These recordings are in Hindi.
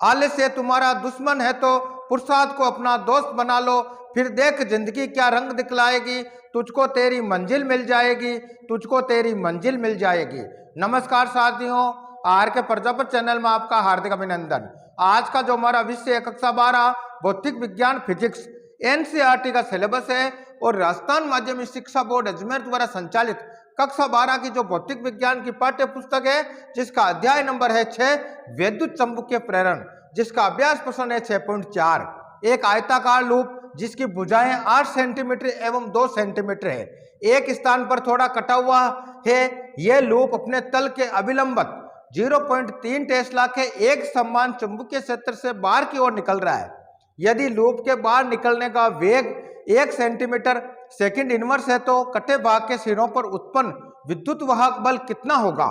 आलस्य तुम्हारा दुश्मन है तो पुरुषार्थ को अपना दोस्त बना लो, फिर देख जिंदगी क्या रंग दिखलाएगी, तुझको तेरी मंजिल मिल जाएगी, तुझको तेरी मंजिल मिल जाएगी। नमस्कार साथियों, आर के प्रजापत चैनल में आपका हार्दिक अभिनंदन। आज का जो हमारा विषय है कक्षा 12 भौतिक विज्ञान फिजिक्स एनसीईआरटी का सिलेबस है और राजस्थान माध्यमिक शिक्षा बोर्ड अजमेर द्वारा संचालित कक्षा 12 की जो भौतिक विज्ञान की पाठ्य पुस्तक है, जिसका अध्याय नंबर है 6 विद्युत चुंबकीय प्रेरण, जिसका अभ्यास प्रश्न है 6.4। एक आयताकार लूप जिसकी भुजाएं 8 सेंटीमीटर एवं 2 सेंटीमीटर है, एक स्थान पर थोड़ा कटा हुआ है। यह लूप अपने तल के अभिलंबत 0.3 टेस्ला के एक समान चुंबकीय क्षेत्र से बाहर की ओर निकल रहा है। यदि लूप के बाहर निकलने का वेग 1 सेंटीमीटर सेकंड इनवर्स है तो कटे भाग के सिरों पर उत्पन्न विद्युत वाहक बल कितना होगा?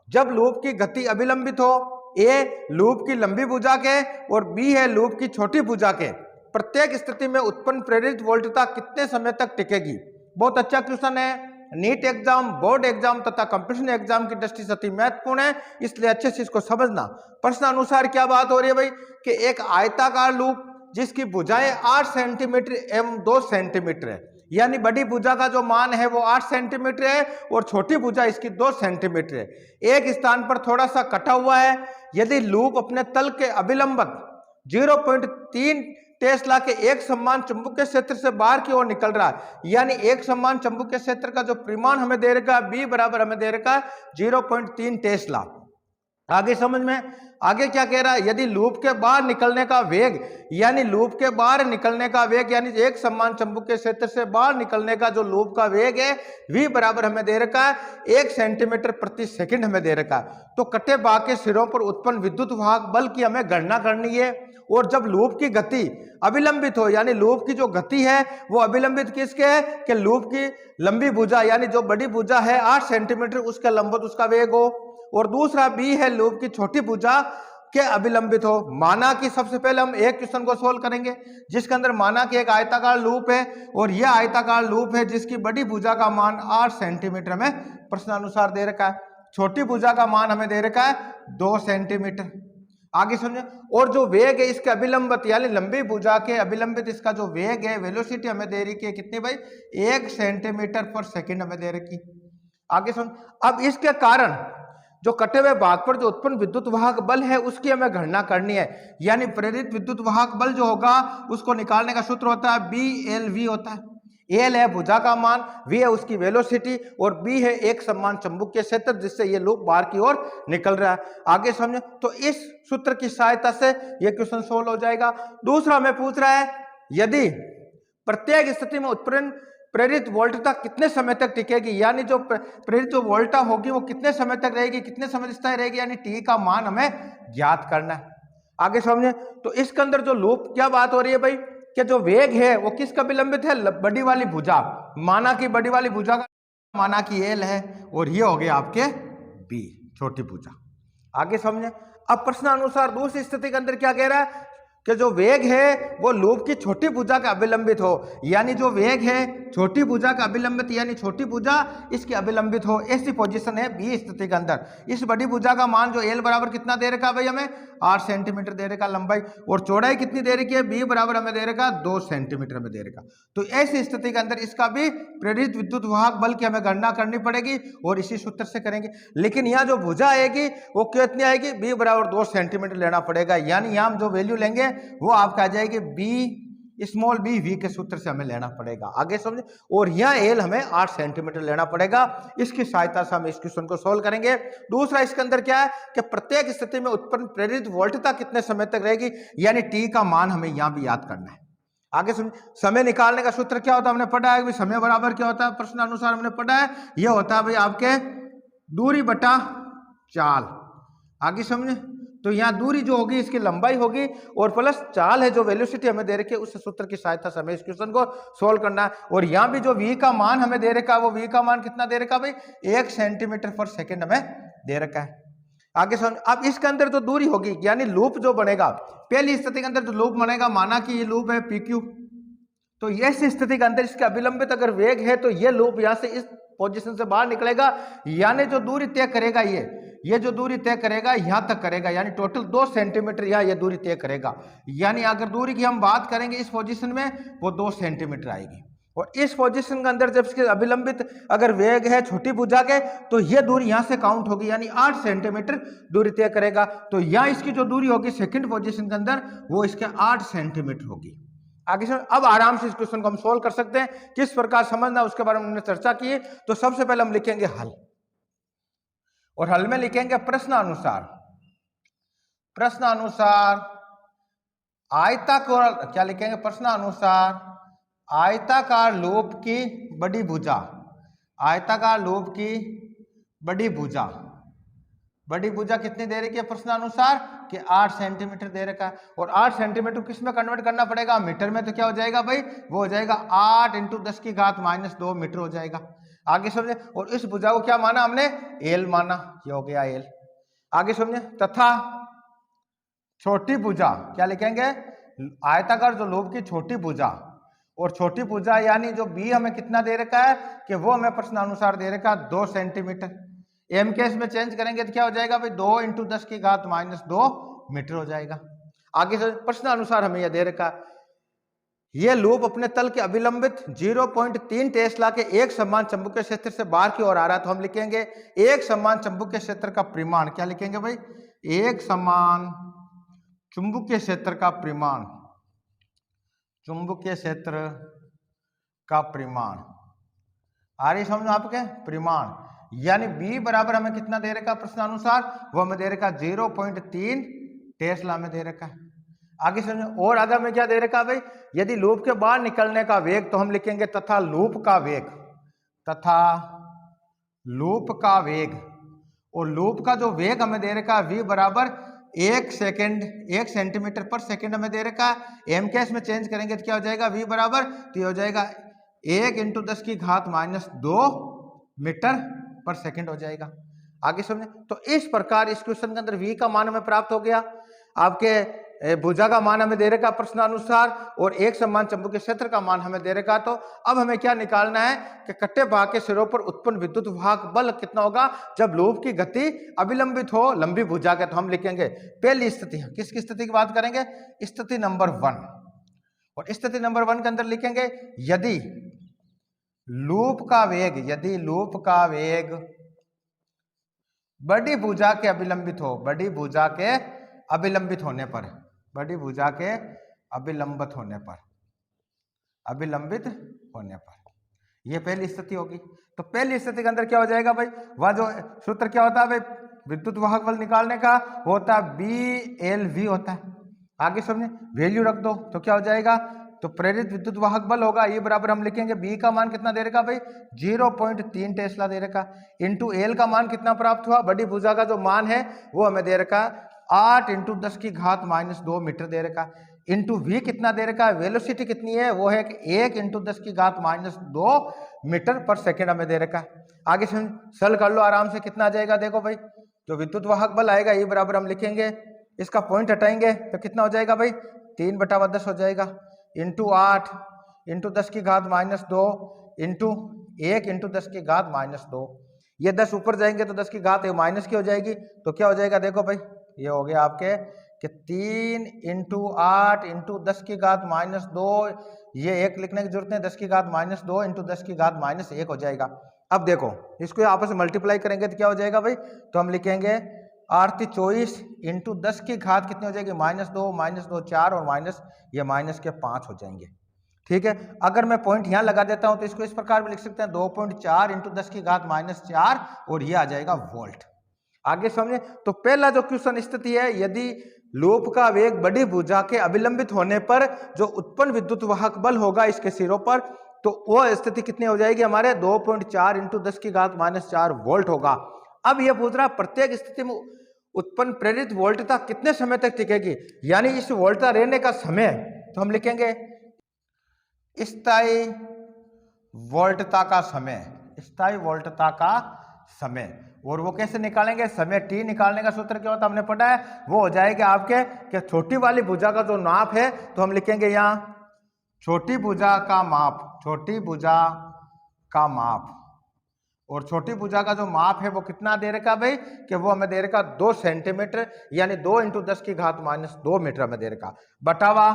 जब लूप की गति अभिलंबित हो, ए लूप की लंबी भुजा के और बी है लूप की छोटी भुजा के, प्रत्येक स्थिति में उत्पन्न प्रेरित वोल्टता कितने समय तक टिकेगी? बहुत अच्छा क्वेश्चन है। नीट एग्जाम, बोर्ड एग्जाम तथा कंपटीशन एग्जाम की दृष्टि से अति महत्वपूर्ण है, इसलिए अच्छे से इसको समझना। प्रश्न अनुसार क्या बात हो रही है भाई कि एक आयताकार लूप जिसकी भुजाएं 8 सेंटीमीटर एवं 2 सेंटीमीटर है, यानी बड़ी भुजा का जो मान है वो 8 सेंटीमीटर है और छोटी भुजा इसकी 2 सेंटीमीटर है। एक स्थान पर थोड़ा सा कटा हुआ है। यदि लूप अपने तल के अभिलंबत 0.3 टेस्ला के एक समान चुंबकीय क्षेत्र से बाहर की ओर निकल रहा है, यानी एक समान चुंबकीय क्षेत्र का जो परिमाण हमें दे रखा है बी बराबर हमें दे रखा है 0.3 टेस्ला। आगे समझ में, आगे क्या कह रहा है? यदि लूप के बाहर निकलने का वेग, यानी लूप के बाहर निकलने का वेग यानी एक समान चुंबकीय क्षेत्र से बाहर निकलने का जो लूप का वेग है v बराबर हमें दे रखा है 1 सेंटीमीटर प्रति सेकंड हमें दे रखा है। तो कटे भाग के सिरों पर उत्पन्न विद्युत वाहक बल की हमें गणना करनी है। और जब लूप की गति अभिलंबित हो, यानी लूप की जो गति है वो अभिलंबित किसके है कि लूप की लंबी भुजा यानी जो बड़ी भुजा है 8 सेंटीमीटर उसके लंबवत उसका वेग हो, और दूसरा बी है लूप की छोटी भुजा के अभिलंबित हो। माना कि सबसे पहले हम एक क्वेश्चन को सोल्व करेंगे जिसके अंदर माना कि एक आयताकार लूप है और यह आयताकार लूप है जिसकी बड़ी भुजा का मान 8 सेंटीमीटर हमें प्रश्नानुसार दे रखा है, छोटी भुजा का मान हमें दे रखा है 2 सेंटीमीटर। आगे समझे, और जो वेग है इसके अभिलंबित यानी लंबी भुजा के अभिलंबित इसका जो वेग है वेलोसिटी हमें दे रही है कितनी भाई 1 सेंटीमीटर पर सेकंड हमें दे रखी। आगे सुन, अब इसके कारण जो कटे हुए भाग पर जो उत्पन्न विद्युत वाहक बल है उसकी हमें गणना करनी है, यानी प्रेरित विद्युत वाहक बल जो होगा उसको निकालने का सूत्र होता है BLV होता है। एल है भुजा का मान, V है उसकी वेलोसिटी और B है एक समान चुंबकीय क्षेत्र जिससे ये लूप बाहर की ओर निकल रहा है। आगे समझे, तो इस सूत्र की सहायता से ये क्वेश्चन सोल्व हो जाएगा। दूसरा हमें पूछ रहा है यदि प्रत्येक स्थिति में उत्पन्न प्रेरित वोल्टता कितने समय तक टिकेगी, यानी जो प्रेरित जो वोल्टा होगी वो कितने समय तक रहेगी, कितने समय स्थायी रहेगी, यानी टी का मान हमें ज्ञात करना है। आगे समझे, तो इसके अंदर जो लूप क्या बात हो रही है भाई कि जो वेग है वो किसका विलंबित है, बड़ी वाली भुजा, माना कि बड़ी वाली भुजा का माना कि एल है और ये हो गया आपके बी छोटी भुजा। आगे समझे, अब प्रश्न अनुसार दूसरी स्थिति के अंदर क्या कह रहा है कि जो वेग है वो लूप की छोटी भुजा का अभिलंबित हो, यानी जो वेग है छोटी भुजा का अभिलंबित यानी छोटी भुजा इसकी अभिलंबित हो, ऐसी पोजीशन है बी स्थिति के अंदर। इस बड़ी भुजा का मान जो एल बराबर कितना दे रखा भाई हमें 8 सेंटीमीटर दे रखा लंबाई, और चौड़ाई कितनी दे रखी है बी बराबर हमें दे रखा 2 सेंटीमीटर में दे रखा। तो ऐसी स्थिति के अंदर इसका भी प्रेरित विद्युत वाहक बल की हमें गणना करनी पड़ेगी और इसी सूत्र से करेंगे। लेकिन यहाँ जो भुजा आएगी वो कितनी आएगी बी बराबर 2 सेंटीमीटर लेना पड़ेगा, यानी यहाँ हम जो वैल्यू लेंगे वो आपका आ जाएगी बी स्मॉल बी वी के सूत्र से हमें लेना पड़ेगा। आगे समझे, और यहाँ एल हमें 8 सेंटीमीटर लेना पड़ेगा। इसकी सहायता से हम इस क्वेश्चन को सोल्व करेंगे। दूसरा इसके अंदर क्या है कि प्रत्येक स्थिति में उत्पन्न प्रेरित वोल्टता कितने समय तक रहेगी, यानी टी का मान हमें यहाँ भी याद करना है। आगे समझे, समय निकालने का सूत्र क्या होता है हमने पढ़ा है, समय बराबर क्या होता है प्रश्न अनुसार हमने पढ़ा है, यह होता है भाई आपके दूरी बटा चाल। आगे समझे, तो यहाँ दूरी जो होगी इसकी लंबाई होगी और प्लस चाल है जो वेलोसिटी हमें दे रखी है, उस सूत्र की सहायता से हमें इस क्वेश्चन को सोल्व करना है। और यहाँ भी जो v का मान हमें दे रखा है वो v का मान कितना दे रखा है भाई 1 सेंटीमीटर पर सेकंड हमें दे रखा है। आगे समझ, अब इसके अंदर जो दूरी होगी यानी लूप जो बनेगा, पहली स्थिति के अंदर जो लूप बनेगा माना कि ये लूप है PQ, तो इस स्थिति के अंदर इसके अभिलंबित अगर वेग है तो ये लूप यहाँ से इस पोजीशन से बाहर निकलेगा, यानी जो दूरी तय करेगा ये जो दूरी तय करेगा यहाँ तक करेगा, यानी टोटल 2 सेंटीमीटर यहाँ ये दूरी तय करेगा। यानी अगर दूरी की हम बात करेंगे इस पोजीशन में, वो 2 सेंटीमीटर आएगी। और इस पोजीशन के अंदर जब इसके अभिलंबित अगर वेग है छोटी भुजा के, तो ये दूरी यहाँ से काउंट होगी, यानी 8 सेंटीमीटर दूरी तय करेगा। तो यहाँ इसकी जो दूरी होगी सेकंड पोजीशन के अंदर, वो इसके 8 सेंटीमीटर होगी। आगे से अब आराम से इस क्वेश्चन को हम सोल्व कर सकते हैं। किस प्रकार समझना उसके बारे में हमने चर्चा की। तो सबसे पहले हम लिखेंगे हल, और हल में लिखेंगे प्रश्नानुसार। प्रश्नानुसार आयताकार, क्या लिखेंगे, प्रश्नानुसार आयताकार लूप की बड़ी भुजा, आयताकार लूप की बड़ी भुजा, बड़ी भुजा कितनी दे रखी है प्रश्नानुसार कि 8 सेंटीमीटर दे रखा है। और 8 सेंटीमीटर किस में कन्वर्ट करना पड़ेगा, मीटर में। तो क्या हो जाएगा भाई, वो हो जाएगा 8 × 10⁻² मीटर हो जाएगा। आगे समझे। और इस भुजा को क्या माना हमने, एल माना, ये हो गया एल। आगे समझे। तथा छोटी भुजा, क्या लिखेंगे, आयताकार जो लूप की छोटी भुजा, और छोटी भुजा यानी जो बी हमें कितना दे रखा है कि वो हमें प्रश्नानुसार दे रखा है 2 सेंटीमीटर। एम के इसमें चेंज करेंगे तो क्या हो जाएगा भाई, 2 × 10⁻² मीटर हो जाएगा। आगे से प्रश्नानुसार हमें यह दे रखा, यह लूप अपने तल के अभिलंबित 0.3 टेस्ला के एक समान चुंबकीय क्षेत्र से बाहर की ओर आ रहा है। तो हम लिखेंगे एक समान चुंबकीय क्षेत्र का परिमाण, क्या लिखेंगे भाई, एक समान चुंबकीय क्षेत्र का परिमाण, चुंबकीय क्षेत्र का परिमाण। आ रही समझ आपके, परिमाण। यानी B बराबर हमें कितना दे रखा प्रश्नानुसार, वो हमें दे रखा 0.3 टेस्ला में दे रखा है। आगे समझो। और आगे हमें क्या दे रखा भाई, यदि लूप के बाहर निकलने का वेग, तो हम लिखेंगे तथा लूप का वेग, तथा लूप का वेग। और लूप का जो वेग हमें दे रखा V बराबर 1 सेंटीमीटर पर सेकंड हमें दे रखा है। एम कैश में चेंज करेंगे तो क्या हो जाएगा, V बराबर, तो ये हो जाएगा 1 × 10⁻² मीटर पर सेकंड हो जाएगा। आगे समझे। तो इस प्रकार इस क्वेश्चन के अंदर V का मान हमें प्राप्त हो गया, आपके भुजा का मान हमें दे रखा प्रश्नानुसार, और एक समान चुंबकीय क्षेत्र का मान हमें दे रखा। तो अब हमें क्या निकालना है कि कट्टे भाग के सिरों पर उत्पन्न विद्युत वाहक बल कितना होगा जब लूप की गति अभिलंबित हो लंबी भुजा के। तो हम लिखेंगे पहली स्थिति, किसकी स्थिति की बात करेंगे, स्थिति नंबर 1। और स्थिति नंबर 1 के अंदर लिखेंगे यदि लूप का वेग, यदि लूप का वेग बड़ी भुजा के अभिलंबित हो, बड़ी भुजा के अभिलंबित होने पर, बड़ी भुजा के अभिलंबित होने पर, अभिलंबित होने पर, यह पहली स्थिति होगी। तो पहली स्थिति के अंदर क्या हो जाएगा भाई, वह जो सूत्र क्या होता है भाई विद्युत वाहक बल निकालने का, वो होता है BLV होता है। आगे समझे, वैल्यू रख दो तो क्या हो जाएगा, तो प्रेरित विद्युत वाहक बल होगा ये बराबर हम लिखेंगे B का मान कितना दे रखा भाई 0.3 टेस्ला दे रखा, इंटू L का मान कितना प्राप्त हुआ, बड़ी भुजा का जो मान है वो हमें दे रखा 8 × 10⁻² मीटर दे रखा, इंटू V कितना दे रखा है, वेलोसिटी कितनी है वो है कि 1 × 10⁻² मीटर पर सेकेंड हमें दे रखा। आगे से सल कर लो आराम से, कितना आ जाएगा देखो भाई, जो विद्युत वाहक बल आएगा ये बराबर हम लिखेंगे, इसका पॉइंट हटाएंगे तो कितना हो जाएगा भाई 3/10 हो जाएगा, इंटू 8 × 10⁻² इंटू 1 × 10⁻²। ये 10 ऊपर जाएंगे तो 10 की घात माइनस की हो जाएगी, तो क्या हो जाएगा देखो भाई ये हो गया आपके कि 3 × 8 × 10⁻², ये 1 लिखने की जरूरत नहीं, 10⁻² इंटू 10⁻1 हो जाएगा। अब देखो इसको आपस में मल्टीप्लाई करेंगे तो क्या हो जाएगा भाई, तो हम लिखेंगे 8 × 24 इंटू 10 की घात कितनी हो जाएगी -2 4 और माइनस ये -5 हो जाएंगे। ठीक है, अगर मैं पॉइंट यहाँ लगा देता हूं तो इसको इस प्रकार भी लिख सकते हैं 2.4 इंटू 10 की घात -4 और ये आ जाएगा वोल्ट। आगे समझे, तो पहला जो क्वेश्चन स्थिति है, यदि लूप का वेग बड़ी भुजा के अभिलंबित होने पर जो उत्पन्न विद्युत वाहक बल होगा इसके सिरों पर, तो वो स्थिति कितनी हो जाएगी हमारे 2.4 इंटू 10 की घात -4 वोल्ट होगा। अब यह पूछ रहा प्रत्येक स्थिति में उत्पन्न प्रेरित वोल्टता कितने समय तक टिकेगी, यानी इस वोल्टता रहने का समय, तो हम लिखेंगे स्थायी वोल्टता का समय, स्थायी वोल्टता का समय। और वो कैसे निकालेंगे, समय t निकालने का सूत्र क्या होता है हमने पढ़ा है, वो हो जाएगा आपके कि छोटी वाली भुजा का जो नाप है, तो हम लिखेंगे यहाँ छोटी भुजा का माप, छोटी भुजा का माप, और छोटी भुजा का जो माप है वो कितना दे रखा भाई कि वो हमें दे रखा 2 सेंटीमीटर यानी 2 × 10⁻² मीटर में दे रखा बटावा।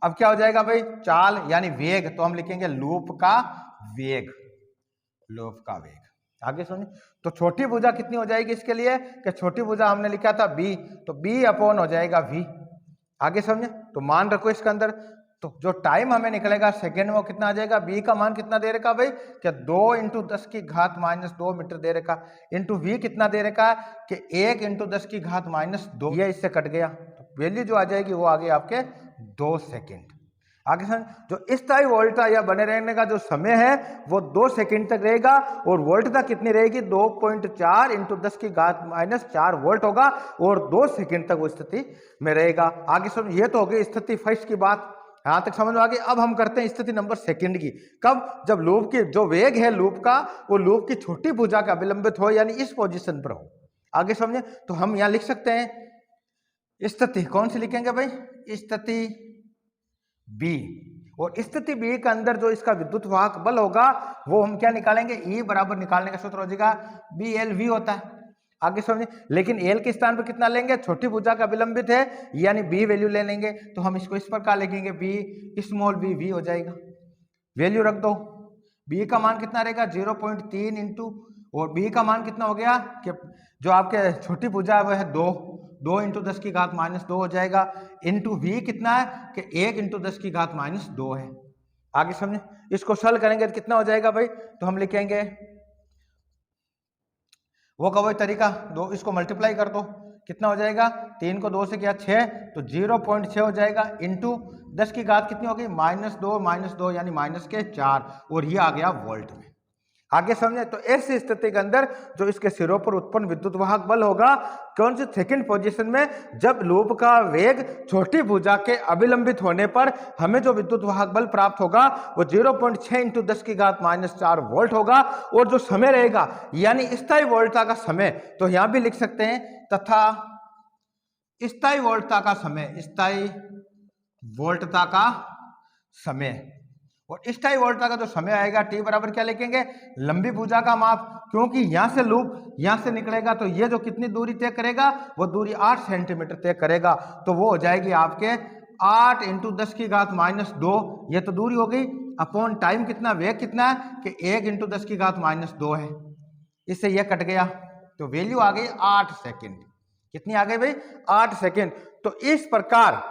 अब क्या हो जाएगा भाई चाल यानी वेग, तो हम लिखेंगे लूप का वेग, लूप का वेग। आगे सुनिए, तो छोटी भुजा कितनी हो जाएगी इसके लिए कि छोटी भुजा हमने लिखा था b, तो b/, हो जाएगा v। आगे समझे, तो मान रखो इसके अंदर, तो जो टाइम हमें निकलेगा सेकेंड में वो कितना आ जाएगा, b का मान कितना दे रखा भाई कि 2 × 10⁻² मीटर दे रखा, इंटू v कितना दे रखा कि 1 × 10⁻², ये इससे कट गया, तो वैल्यू जो आ जाएगी वो आ गई आपके 2 सेकेंड। आगे समझ, जो स्थायी वोल्टता या बने रहने का जो समय है वो 2 सेकंड तक रहेगा और वोल्टता कितनी रहेगी 2.4 × 10⁻⁴ वोल्ट होगा और 2 सेकंड तक वो स्थिति में रहेगा। आगे समझ, ये तो हो गई स्थिति फर्स्ट की बात, यहां तक समझ में आ गई। अब हम करते हैं स्थिति नंबर सेकंड की, कब, जब लूप की जो वेग है लूप का वो लूप की छोटी भुजा का अभिलंबित हो यानी इस पोजिशन पर हो। आगे समझे, तो हम यहां लिख सकते हैं स्थिति, कौन सी लिखेंगे भाई, स्थिति बी, और स्थिति बी के अंदर जो इसका विद्युत वाहक बल होगा वो हम क्या निकालेंगे, E बराबर निकालने का सूत्र हो जाएगा BLV होता है। आगे समझिए, लेकिन एल के स्थान पर कितना लेंगे, छोटी भुजा का विलंबित है यानी बी वैल्यू ले लेंगे, तो हम इसको इस प्रकार लिखेंगे b हो जाएगा, वैल्यू रख दो। बी का मान कितना रहेगा 0.3 इंटू, और बी का मान कितना हो गया कि जो आपके छोटी भुजा है वो है 2 × 10⁻² हो जाएगा, इंटू वी कितना है कि 1 × 10⁻² है। आगे समझे, इसको सॉल्व करेंगे तो कितना हो जाएगा भाई, तो हम लिखेंगे वो का वही तरीका, दो इसको मल्टीप्लाई कर दो, कितना हो जाएगा, 3 को 2 से किया 6, तो 0.6 हो जाएगा, इंटू 10 की घात कितनी होगी -2 यानी -4, और ये आ गया वोल्ट में। आगे समझे, तो ऐसी स्थिति के अंदर जो इसके सिरों पर उत्पन्न विद्युत वाहक बल होगा कौन सी सेकंड पोजीशन में, जब लूप का वेग छोटी भुजा के अभिलंबित होने पर हमें जो विद्युत वाहक बल प्राप्त होगा वो 0.6 × 10⁻⁴ वोल्ट होगा, और जो समय रहेगा यानी स्थायी वोल्टता का समय, तो यहां भी लिख सकते हैं तथा स्थायी वोल्टता का समय, स्थायी वोल्टता का समय, और स्थायी वोल्टता का जो समय आएगा t बराबर क्या लिखेंगे, लंबी भुजा का माप, क्योंकि यहां से लूप यहां से निकलेगा तो ये जो कितनी दूरी तय करेगा वो दूरी 8 सेंटीमीटर तय करेगा, तो वो हो जाएगी आपके 8 × 10⁻², ये तो दूरी हो गई, अपॉन टाइम कितना, वेग कितना है कि 1 × 10⁻² है, इससे ये कट गया, तो वैल्यू आ गई 8 सेकेंड। कितनी आ गई भाई, 8 सेकेंड। तो इस प्रकार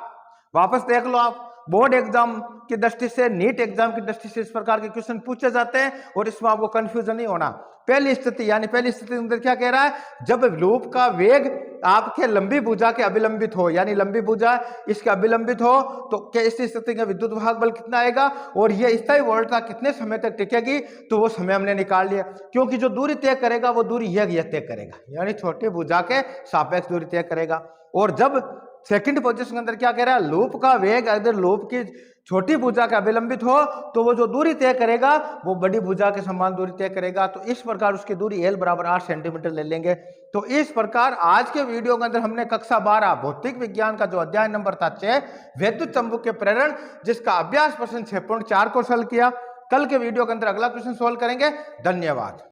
वापस देख लो आप, बोर्ड एग्जाम की दृष्टि से, नीट एग्जाम की दृष्टि से इस प्रकार के क्वेश्चन पूछे जाते हैं और इसमें आपको कंफ्यूजन नहीं होना। पहली स्थिति यानी पहली स्थिति के अंदर क्या कह रहा है, जब लूप का वेग आपके लंबी भुजा के अभिलंबित हो यानी लंबी भुजा इसके अभिलंबित हो, तो क्या इस स्थिति का विद्युत वाहक बल कितना आएगा और यह स्थायी वोल्टता कितने समय तक टिकेगी, तो वो समय हमने निकाल लिया, क्योंकि जो दूरी तय करेगा वो दूरी यह तय करेगा यानी छोटी भुजा के सापेक्ष दूरी तय करेगा। और जब सेकंड पोजीशन के अंदर क्या कह रहा है, लूप का वेग अगर लूप की छोटी भुजा का अभिलंबित हो तो वो जो दूरी तय करेगा वो बड़ी भुजा के समान दूरी तय करेगा, तो इस प्रकार उसकी दूरी L बराबर 8 सेंटीमीटर ले लेंगे। तो इस प्रकार आज के वीडियो के अंदर हमने कक्षा 12 भौतिक विज्ञान का जो अध्याय नंबर था 6 विद्युत चुंबकीय प्रेरण, जिसका अभ्यास प्रश्न 6.4 को सॉल्व किया। कल के वीडियो के अंदर अगला क्वेश्चन सोल्व करेंगे। धन्यवाद।